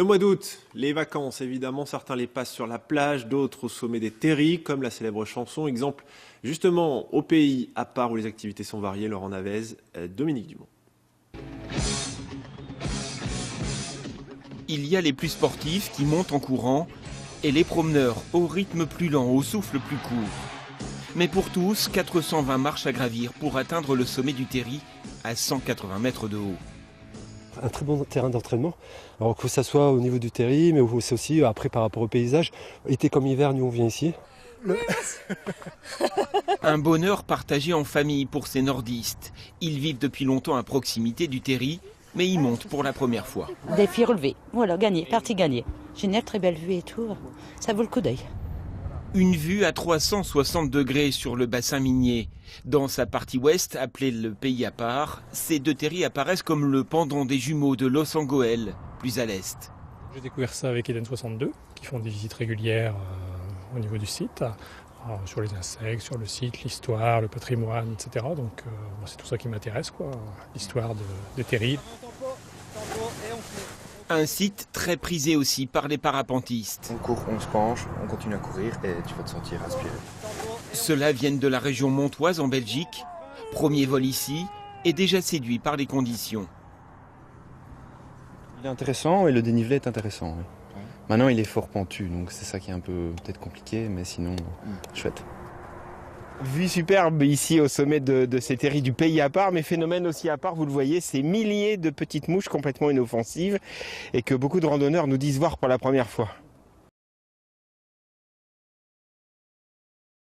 Le mois d'août, les vacances évidemment, certains les passent sur la plage, d'autres au sommet des terris, comme la célèbre chanson. Exemple justement au pays à part où les activités sont variées, Laurent Navez, Dominique Dumont. Il y a les plus sportifs qui montent en courant et les promeneurs au rythme plus lent, au souffle plus court. Mais pour tous, 420 marches à gravir pour atteindre le sommet du terri à 180 mètres de haut. Un très bon terrain d'entraînement, alors que ça soit au niveau du terri, mais c'est aussi après par rapport au paysage. Été comme hiver, nous on vient ici. Un bonheur partagé en famille pour ces nordistes. Ils vivent depuis longtemps à proximité du terri, mais y montent pour la première fois. Défi relevé, voilà, gagné, partie gagnée. Génial, très belle vue et tout, ça vaut le coup d'œil. Une vue à 360 degrés sur le bassin minier. Dans sa partie ouest, appelée le pays à part, ces deux terris apparaissent comme le pendant des jumeaux de Los Angeles, plus à l'est. J'ai découvert ça avec Eden 62, qui font des visites régulières au niveau du site, sur les insectes, sur le site, l'histoire, le patrimoine, etc. Donc c'est tout ça qui m'intéresse, l'histoire de terri. Un site très prisé aussi par les parapentistes. On court, on se penche, on continue à courir et tu vas te sentir inspiré. Ceux-là viennent de la région montoise en Belgique. Premier vol ici et déjà séduit par les conditions. Il est intéressant et le dénivelé est intéressant. Oui. Maintenant il est fort pentu, donc c'est ça qui est un peu peut-être compliqué, mais sinon chouette. Vue superbe ici au sommet de ces terris du pays à part, mais phénomène aussi à part, vous le voyez, ces milliers de petites mouches complètement inoffensives et que beaucoup de randonneurs nous disent voir pour la première fois.